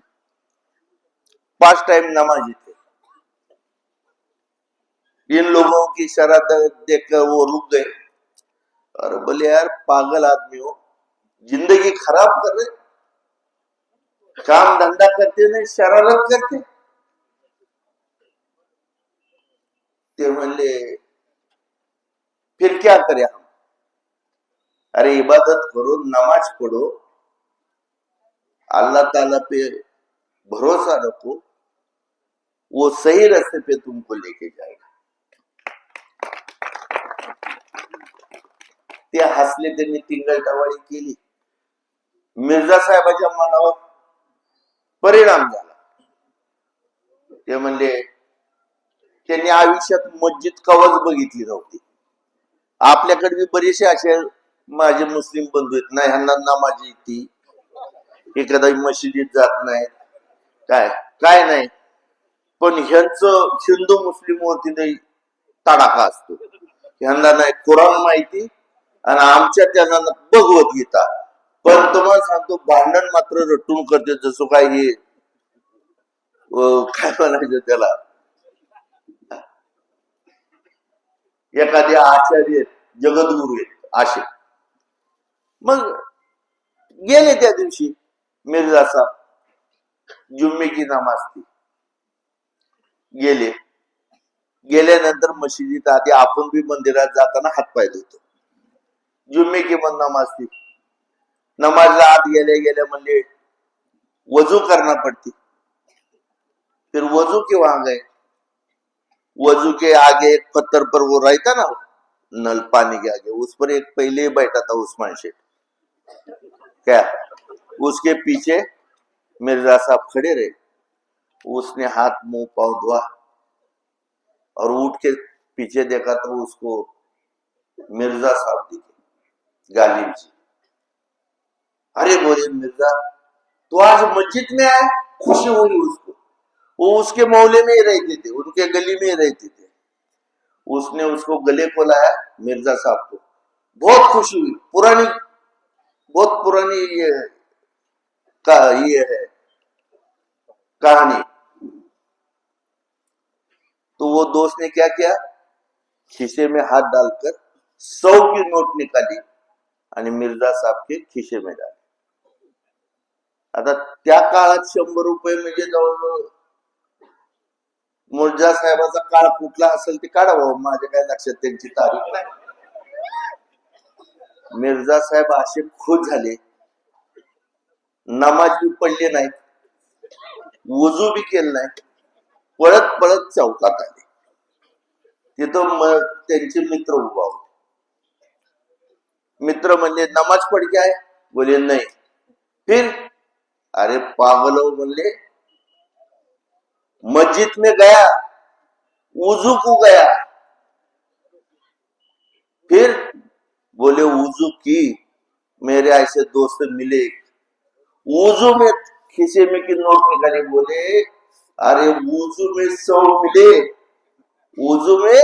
5 टाइम नमाजी थे. इन लोगों की शरारत देखकर वो रुक गए और बोले यार पागल आदमी हो, जिंदगी खराब कर रहे, काम धंधा करते नहीं, शरारत करते. ते म्हणले फिर क्या करें हम? अरे इबादत करो, नमाज पढ़ो, अल्लाह ताला पे भरोसा रखो, वो सही रास्ते पे तुमको लेके जाएगा. ते हसले, त्यांनी टिंगलटावाळी केली. मिर्झा साहेबाच्या मनावर परिणाम झाला. ते म्हणले त्यांनी आयुष्यात मस्जिद कवच बघितली नव्हती. आपल्याकडे बी बरेचसे असे माझे मुस्लिम बंधू आहेत ना, ह्यांना नमाज येते, एखादा मशिदीत जात नाही, काय नाही, पण ह्यांचं हिंदू मुस्लिम वरती नाही तडाखा असतो. ह्यांना नाही कुराण माहिती आणि आमच्या त्यांना भगवद्गीता. पण तुम्हाला सांगतो, भांडण मात्र रटून करते. जसं काय हे काय म्हणायचं त्याला, एखादे आचार्य जगद्गुरु आहेत असे. मग गेले त्या दिवशी मिर्झा साहेब, जुम्मे की नमाज थी. गेल्यानंतर मशिदीत आधी आपण बी मंदिरात जाताना हातपाय धुतो. जुम्मे की नमाज थी. नमाजला आत गेल्या म्हणले वजू करना पड़ती. फिर वजू के वहां गए. वजू के आगे एक पत्थर पर वो रहता ना, नल पानी के आगे, उस पर एक पहले बैठा था उस्मान शेख, क्या उसके पीछे मिर्जा साहब खड़े रहे. उसने हाथ मुंह पांव धोआ और उठ के पीछे देखा तो उसको मिर्जा साहब दिखे, गालिब जी. अरे बोले मिर्जा तो आज मस्जिद में आए. खुशी हुई उसको. वो उसके मोहल्ले में ही रहते थे, उनके गली में ही रहते थे. उसने उसको गले को लाया, मिर्जा साहब को. बहुत खुशी हुई. बहुत पुरानी ये है कहानी. तो वो दोस्त ने क्या किया, खीसे में हाथ डालकर 100 की नोट निकाली आणि मिर्जा साहब के खिशे में डाली. आता त्या काळात 100 रुपये म्हणजे जवळजवळ, मिर्झा साहेबाचा काळ कुठला असेल ते काढावं, माझ्या काय लक्षात त्यांची तारीख नाही. मिर्झा साहेब असे खुश झाले, नमाज बी पडले नाही, वजू बी केलं नाही, पळत चौकात आले. तिथं त्यांचे मित्र उभा होते. मित्र म्हणले नमाज पढ़ के आए. बोले नहीं. फिर अरे पागल हो, बोले मस्जिद में गया, वजू को गया. फिर बोले वजू की, मेरे ऐसे दोस्त मिले, वजू में खीसे में की नोट निकाली. बोले अरे वुजू में 100 मिले, वुजू में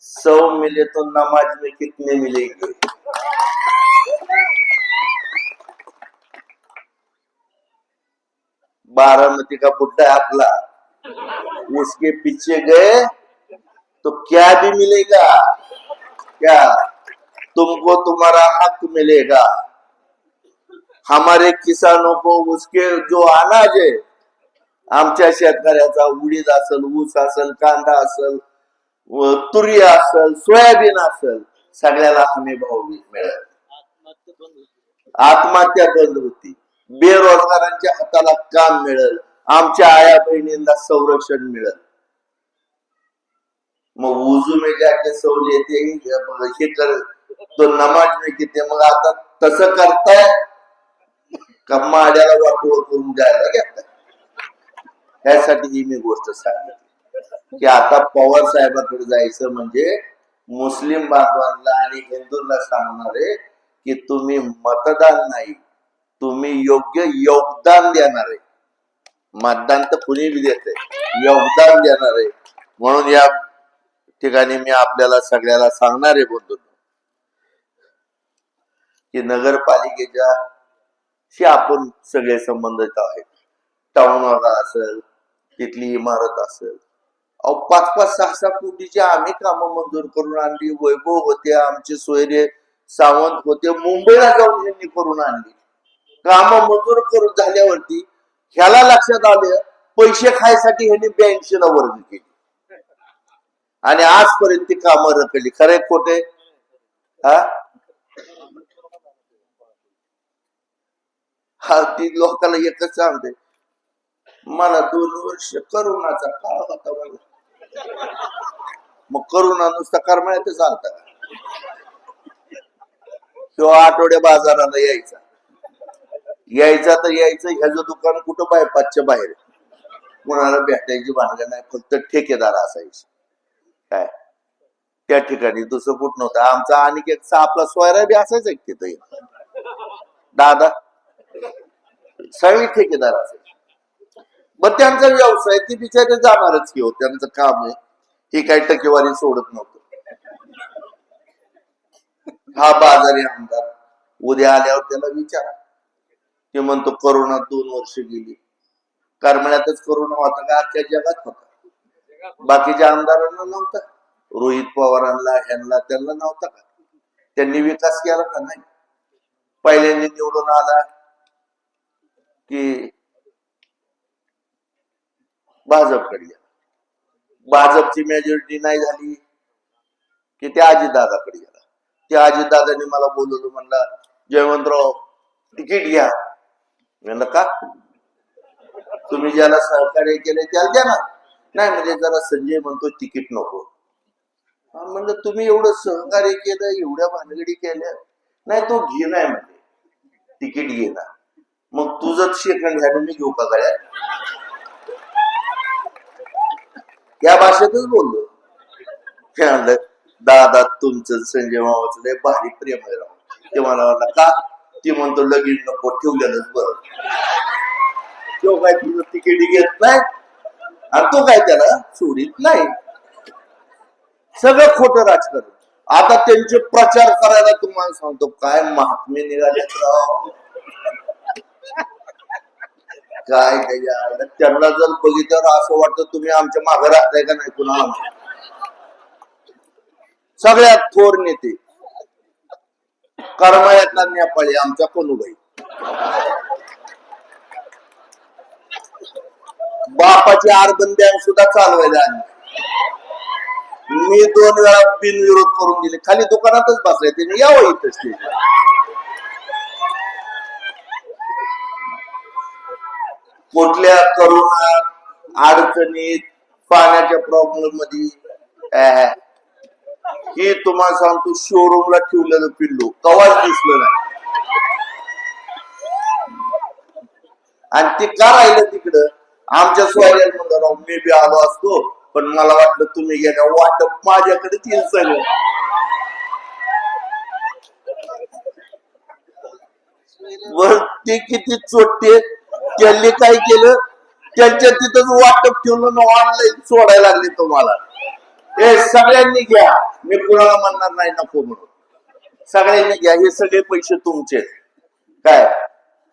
100 मिले तो नमाज में कितने मिलेंगे? बारामती का बुड्ढा है अपना, उसके पीछे गए तो क्या भी मिलेगा? क्या तुमको तुम्हारा हक मिलेगा? हमारे किसानों को उसके जो अनाज है, आमच्या शेतकऱ्याचा उडीद असेल, ऊस असेल, कांदा असेल, तुरी असेल, सोयाबीन असेल, सगळ्याला हमी भाव मिळेल. आत्महत्या बंद होती, बेरोजगारांच्या हाताला काम मिळेल, आमच्या आया बहिणींना संरक्षण मिळेल. मग वुजू में जाके सौ लेते हे कर तो नमाज में किती. मग आता तसं करताय का माड्याला वाटोळ करून जायला घेताय? त्यासाठी ही मी गोष्ट सांगितली की आता पवार साहेबांकडे जायचं म्हणजे मुस्लिम बांधवांना आणि हिंदूंना सांगणारे की तुम्ही मतदान नाही, तुम्ही योग्य योगदान देणार आहे. मतदान तर कुणी बी देते, योगदान देणार आहे. म्हणून या ठिकाणी मी आपल्याला सगळ्याला सांगणार आहे बोलतो की नगरपालिकेच्या शी आपण सगळे संबंधित आहेत. टाउन हॉल असेल, तिथली इमारत असेल, 5-5, 6-6 कोटीची आम्ही कामं मंजूर करून आणली. वैभव होते, आमचे सोयरे सावंत होते, मुंबईला जाऊन यांनी करून आणली. कामं मंजूर करून झाल्यावरती ह्याला लक्षात आलं पैसे खायसाठी ह्यांनी 82ला वर्ग केली आणि आजपर्यंत ती कामं रखडली. खरे खोटे? हा ती लोकांना एकच सांगते, मला 2 वर्ष करोनाचा काळ होता मला. मग करोना नुसता करमाळ्यात चालता का? किंवा आठवड्या बाजाराला यायचा तर यायचं. ह्याचं दुकान कुठं बायपासच्या बाहेर, कुणाला भेटायची भानगड नाही, फक्त ठेकेदार असायचे. काय त्या ठिकाणी दुसरं कुठ नव्हतं. आमचा अनिकेत आपला सोयरा बी असायचा तिथे, दादा सगळी ठेकेदार असायचे. मग त्यांचा व्यवसाय ती बिचारे जाणारच की हो, त्यांचं काम आहे. ही काही टक्केवारी सोडत नव्हतं. हा बाजारी आमदार उद्या आल्यावर त्याला विचारा, ते म्हणतो करोनात 2 वर्ष गेली. करमण्यातच करोना होता का? अख्ख्या जगात होता. बाकीच्या आमदारांना नव्हता, रोहित पवारांना ह्यांना त्यांना नव्हता का? त्यांनी विकास केला का? नाही. पहिल्यांदा निवडून आला की भाजपकडे गेला, भाजपची मेजॉरिटी नाही झाली की त्या अजितदादाकडे गेला. त्या अजितदादांनी मला बोलवलं, म्हणला जयवंतराव तिकीट घ्या. म्हणलं का? तुम्ही ज्याला सहकार्य केले त्याला द्या ना. नाही म्हणजे जरा संजय म्हणतो तिकीट नको. म्हणलं तुम्ही एवढं सहकार्य केलं, एवढ्या भानगडी केल्या, नाही तो घे नाही म्हणजे तिकीट घे ना. मग तुझंच शेकंड घ्या, मी घेऊ का गळ्यात? या भाषेतच बोललो. म्हणलं दादा तुमचं संजय मामाचं लय भारी प्रेम आहे राव. ते मला म्हणलं का? ती म्हणतो लगीन नको, ठेवलेलंच बरं. तो काय तुझं तिकीट घेत नाही आणि तो काय त्याला सोडित नाही. सगळं खोटं राजकारण. आता त्यांचे प्रचार करायला तुम्हाला सांगतो काय महात्मे निघाले राव. काय त्याच्या त्यांना जर बघितल्यावर असं वाटतं तुम्ही आमच्या मागे राहताय का नाही कुणाला. सगळ्यात थोर नेते करमाळ्यातला नेपाळी आमच्या कोणूबाई, बापाची अर्बन बँक सुद्धा चालवायला आली. मी 2 वेळा बिनविरोध करून दिले. खाली दुकानातच बसले, त्याने यावं इथंच. ते कुठल्या करोनात, अडचणीत, पाण्याच्या प्रॉब्लेम मध्ये ही तुम्हाला सांगतो शोरूमला ठेवलेलं पिल्लू कवाच दिसलं नाही. आणि ते का राहिलं तिकडं? आमच्या सोयऱ्याला म्हणलं राव मी बी आलो असतो, पण मला वाटलं तुम्ही गेल्या वाटप माझ्याकडेच येईल सगळं. वर ते किती चोट्टे त्यांनी काय केलं, त्यांच्या तिथंच वाटप ठेवलं ना, ऑनलाईन सोडायला लागले तुम्हाला. हे सगळ्यांनी घ्या, मी कुणाला म्हणणार नाही नको म्हणून. सगळ्यांनी घ्या, हे सगळे पैसे तुमचे. काय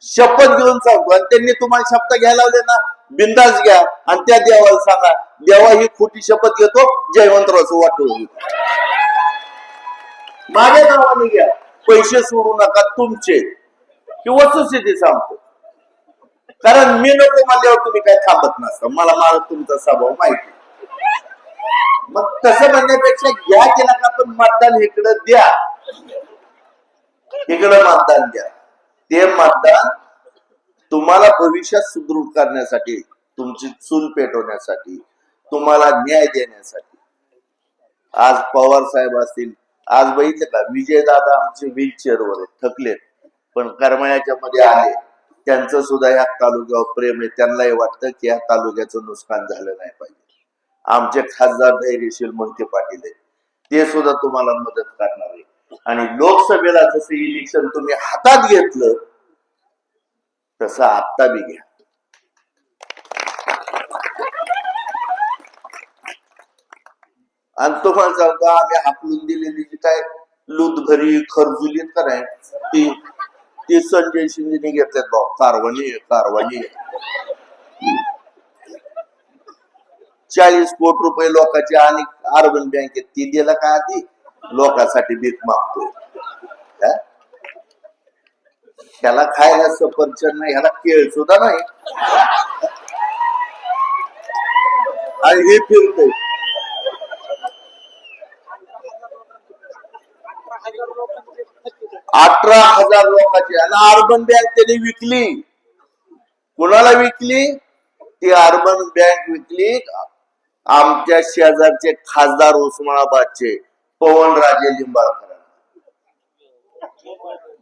शपथ घेऊन सांगतो, आणि त्यांनी तुम्हाला शपथ घ्यायला लावले ना, बिंदास घ्या आणि त्या देवाला सांगा, देवा ही खोटी शपथ घेतो, जयवंतरावचं वाटून माझ्या नावाने घ्या, पैसे सोडू नका तुमचे. ही वस्तुस्थिती सांगतो, कारण मी नको म्हणल्यावर तुम्ही काय थांबत नसता. मला तुमचा स्वभाव माहिती. मग तसं म्हणण्यापेक्षा घ्या की नका, पण मतदान इकडं द्या, इकडं मतदान द्या. ते मतदान तुम्हाला भविष्यात सुदृढ करण्यासाठी, तुमची चूल पेटवण्यासाठी, तुम्हाला न्याय देण्यासाठी. आज पवार साहेब असतील, आज बघितलं का विजयदादा आमचे व्हीलचेअरवर थकलेत, पण करमाळ्याच्या मध्ये आले. त्यांचं सुद्धा या तालुक्यावर प्रेम आहे. त्यांनाही वाटतं की या तालुक्याचं नुकसान झालं नाही पाहिजे. आमचे खासदार धैर्यशील मोहिते पाटील आहेत, ते सुद्धा तुम्हाला मदत करणार आहे. आणि लोकसभेला जसं इलेक्शन तुम्ही हातात घेतलं, तसं आत्ता बी घ्या. आणि तुम्हाला सांगतो, आम्ही हाकलून दिलेली जी काय लूटभरी खरजुलीत का नाही, ती संजय शिंदेने घेतल्यात भाऊ. कारवानी 40 कोटी रुपये लोकांचे, आणि अर्बन बँकेत ती दिला का आधी लोकांसाठी भीक मागतोय. ह्याला खायला सफरचंद नाही, ह्याला केळ सुद्धा नाही, आणि हे फिरतोय. 18,000 लोकांची, आणि अर्बन बँक त्यांनी विकली. कुणाला विकली? ती अर्बन बँक विकली आमच्या शेजारचे खासदार उस्मानाबादचे पवनराजे लिंबाळकर,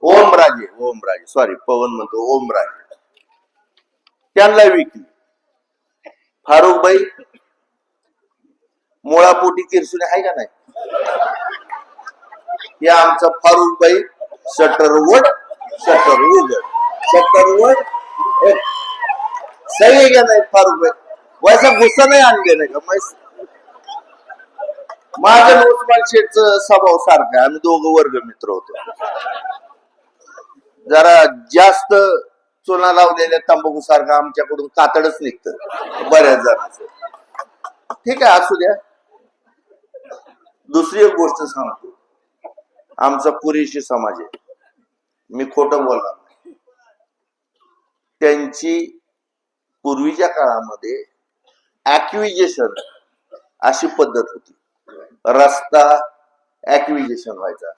ओमराजे सॉरी, पवन म्हणतो, ओमराजे, त्यांना विकली. फारुखबाई मुळापोटी किरसुने आहे का नाही, हे आमचं फारुखबाई शटरवड सही आहे का नाही फारुखबाई? वैसा गुस्सा नाही आणले नाही का? माझं उस्मान शेठचं स्वभाव सारखा, आम्ही दोघं वर्ग मित्र होतो. जरा जास्त चुना लावलेल्या तंबाखू सारखं आमच्याकडून कातडच निघतं बऱ्याच जणांचं. ठीक आहे, असू द्या. दुसरी एक गोष्ट सांगतो, आमचा पुरेशी समाज आहे, मी खोटं बोलणार नाही. त्यांची पूर्वीच्या काळामध्ये ऍक्विजेशन अशी पद्धत होती. रस्ता ऍक्विजेशन व्हायचा.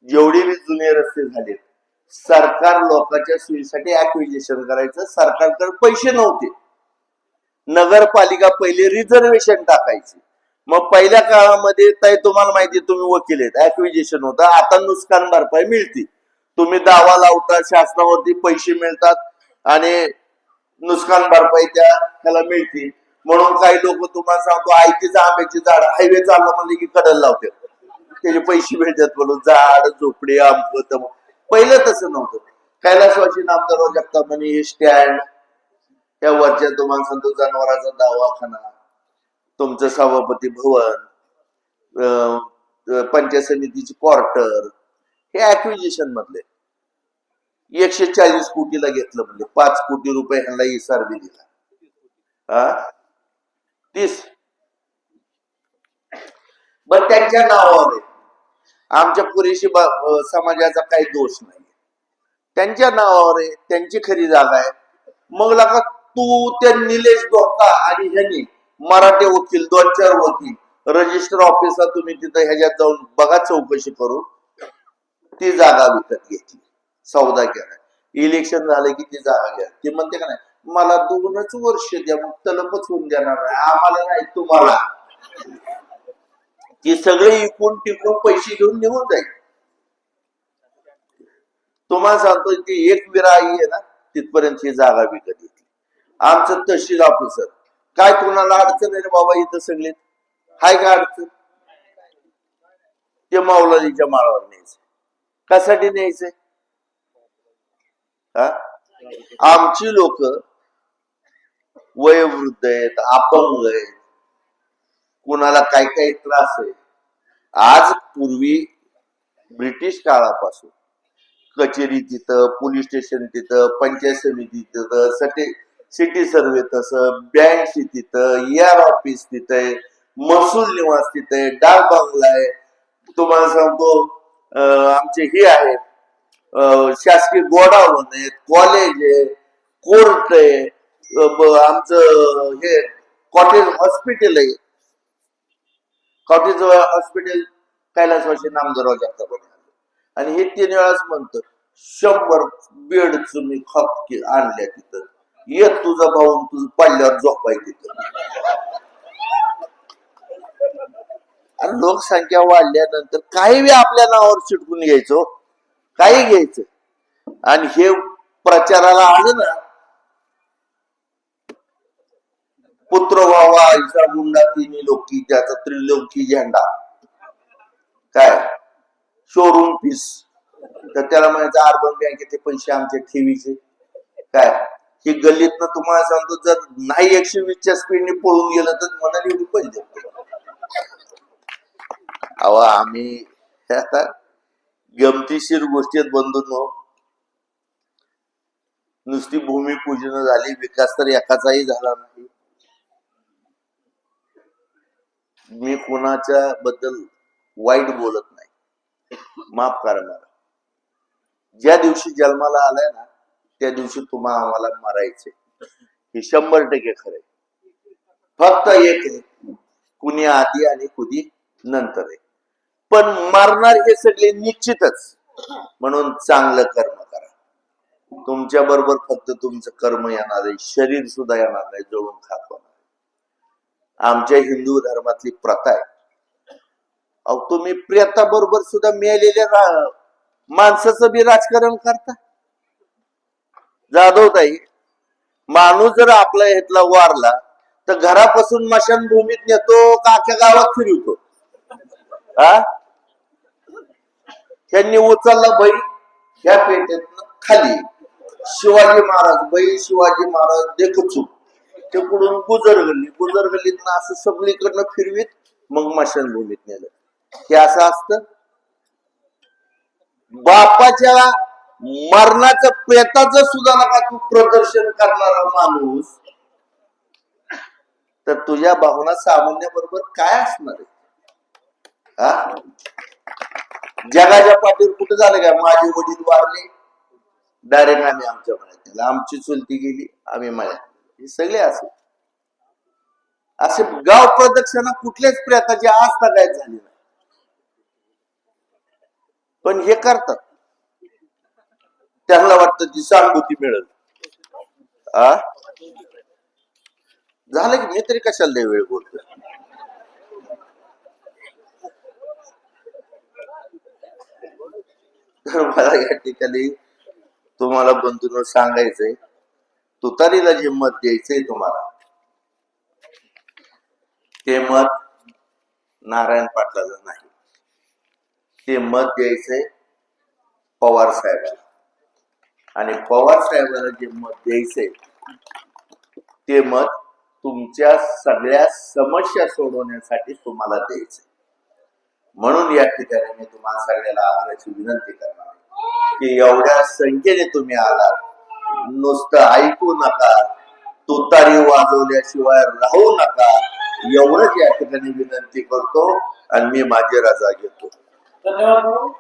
जेवढे बी जुने रस्ते झाले, सरकार लोकांच्या सोयीसाठी ऍक्विजेशन करायचं. सरकारकडे पैसे नव्हते. नगरपालिका पहिले रिझर्वेशन टाकायची. मग पहिल्या काळामध्ये ताई तुम्हाला माहिती, तुम्ही वकील आहेत, ऍक्विजेशन होतं. आता नुकसान भरपाई मिळते. तुम्ही दावा लावता, शासनावरती पैसे मिळतात, आणि नुकसान भरपाई त्याला मिळते. म्हणून काही लोक तुम्हाला सांगतो, आयतीचं आंब्याची झाड हायवे चालला म्हणले की कडेला लावतात, त्याचे पैसे मिळतात म्हणून. झाड झोपडे आंबत. पहिलं तसं नव्हतं. कैलासवासी नामदारराव जगतापांनी हे स्टँड, त्या वरच्या तुम्हाला सांगतो जनावरांचा दवाखाना, तुमचं सभापती भवन, पंचायत समितीची क्वार्टर, हे ऍक्विजिशन मधले. 140 कोटीला घेतलं म्हणजे 5 कोटी रुपये ह्यांना इसार बी दिला. 30 बर त्यांच्या नावावर आहे. आमच्या पुरेशी समाजाचा काही दोष नाही, त्यांच्या नावावर आहे, त्यांची खरी जागा आहे. मग लगा तू त्या निलेश धोका आणि ह्यांनी मराठी वकील 2-4 वकील रजिस्टर ऑफिसला तुम्ही तिथं ह्याच्यात जाऊन बघा, चौकशी करून ती जागा विकत घेतली, सौदा केला. इलेक्शन झालं की ती जागा घ्या. ती म्हणते का नाही, मला 2च वर्ष द्या, मग तलपच होऊन देणार नाही आम्हाला, नाही तुम्हाला. ती सगळे इकून टिकून पैसे घेऊन निघून जाईल. तुम्हाला सांगतो की एक विराई आहे ना, तिथपर्यंत ही जागा विकत घेतली. आमचं तहसील ऑफिसर, काय कोणाला अडचण आहे रे बाबा इथं सगळे, हाय का अडचण? ते मौलालीच्या माळावर न्यायचं. कशासाठी न्यायचंय? आमची लोक वयोवृद्ध आहेत, अपंग आहेत, कुणाला काय काय त्रास आहे. आज पूर्वी ब्रिटिश काळापासून कचेरी तिथं, पोलीस स्टेशन तिथं, पंचायत समिती तिथं, सिटी सर्वे तसं, बँक तिथं, ER ऑफिस तिथं, महसूल निवास तिथे, डाक बंगला आहे. तुम्हाला सांगतो आमचे हे आहेत शासकीय गोडाऊन आहेत, कॉलेज आहे, कोर्ट आहे, आमचं हे कॉटेज हॉस्पिटल आहे. कॉटेज हॉस्पिटल कैलासवासी नामदेवराव जगताप आणि हे 3 वेळाच म्हणतं 100 बेड तुम्ही खप आणल्या तिथं, येत तुझा भाऊ तुझं पडल्यावर झोपाय तिथं. आणि लोकसंख्या वाढल्यानंतर काही आपल्या नावावर चिटकून घ्यायचो, काही घ्यायचं. आणि हे प्रचाराला आलं ना, पुत्र व्हावा आईचा गुंडा तिन्ही लोकी, त्याचा त्रिलोकी झेंडा, काय शोरूम फीस, तर त्याला म्हणायचं अर्बन बँकेचे पैसे आमचे ठेवीचे. काय ही गल्लीतनं तुम्हाला सांगतो, जर नाही 120च्या स्पीडने पळून गेलं तर म्हणाली एवढी पैसे देतो. अहो आम्ही आता गमतीशीर गोष्टीत बंधून नुसती भूमिपूजन झाली, विकास तर एकाचाही झाला नाही. मी कोणाच्या बद्दल वाईट बोलत नाही, माफ करा मला. ज्या दिवशी जन्माला आलाय ना त्या दिवशी तुम्हाला आम्हाला मारायचे, हे 100% खरंय. फक्त एक आहे, कुणी आधी आणि कुणी नंतर आहे, पण मारणार हे सगळे निश्चितच. म्हणून चांगलं कर्म करा. तुमच्या बरोबर फक्त तुमचं कर्म येणार आहे, शरीर सुद्धा येणार नाही, जळून खाक होणार. आमच्या हिंदू धर्मातली प्रथा आहे, अहो तुम्ही प्रेताबरोबर सुद्धा मेलेल्या माणसाचं बी राजकारण करता. जाधवताई, माणूस जर आपला ह्यातला वारला तर घरापासून मशानभूमीत नेतो का अख्ख्या गावात फिरवतो? त्यांनी उचलला बैल ह्या पेटेतनं खाली, शिवाजी महाराज देखचूक तिकडून गुजरगल्लीतनं असं सगळीकडनं फिरवीत मग मशानभूमीत नेलं. हे असं असतं. बापाच्या मरणाचं प्रेताचं सुद्धा नका तू प्रदर्शन करणारा माणूस, तर तुझ्या भावना सामान्य बरोबर काय असणार आहे? जगाच्या पाठीवर कुठं झालं काय? माझे वडील वारले, डायरेक्ट आम्ही आमच्या मळ्यात नेलं, आमची चुलती गेली, आम्ही मळ्यात. हे सगळे असे गाव प्रदक्षिणा कुठल्याच प्रेताची आस्था काय झाली नाही, पण हे करतात. त्यांना वाटतं ती सहानुभूती मिळेल. झालं की मी तरी कशाला लय वेळ बोलतो. मला या ठिकाणी तुम्हाला बंधूंनो सांगायचंय, तुतारीला जे मत द्यायचंय तुम्हाला, ते मत नारायण पाटलाला नाही, ते मत द्यायचंय पवार साहेबांना. आणि पवार साहेबांना जे मत द्यायचंय ते मत तुमच्या सगळ्या समस्या सोडवण्यासाठी तुम्हाला द्यायचंय. म्हणून या ठिकाणी मी तुम्हाला सगळ्याला आग्रहाची विनंती करणार की एवढ्या संख्येने तुम्ही आलात, नुसतं ऐकू नका, तुतारी वाजवल्याशिवाय राहू नका, एवढंच या ठिकाणी विनंती करतो आणि मी माझी रजा घेतो. धन्यवाद.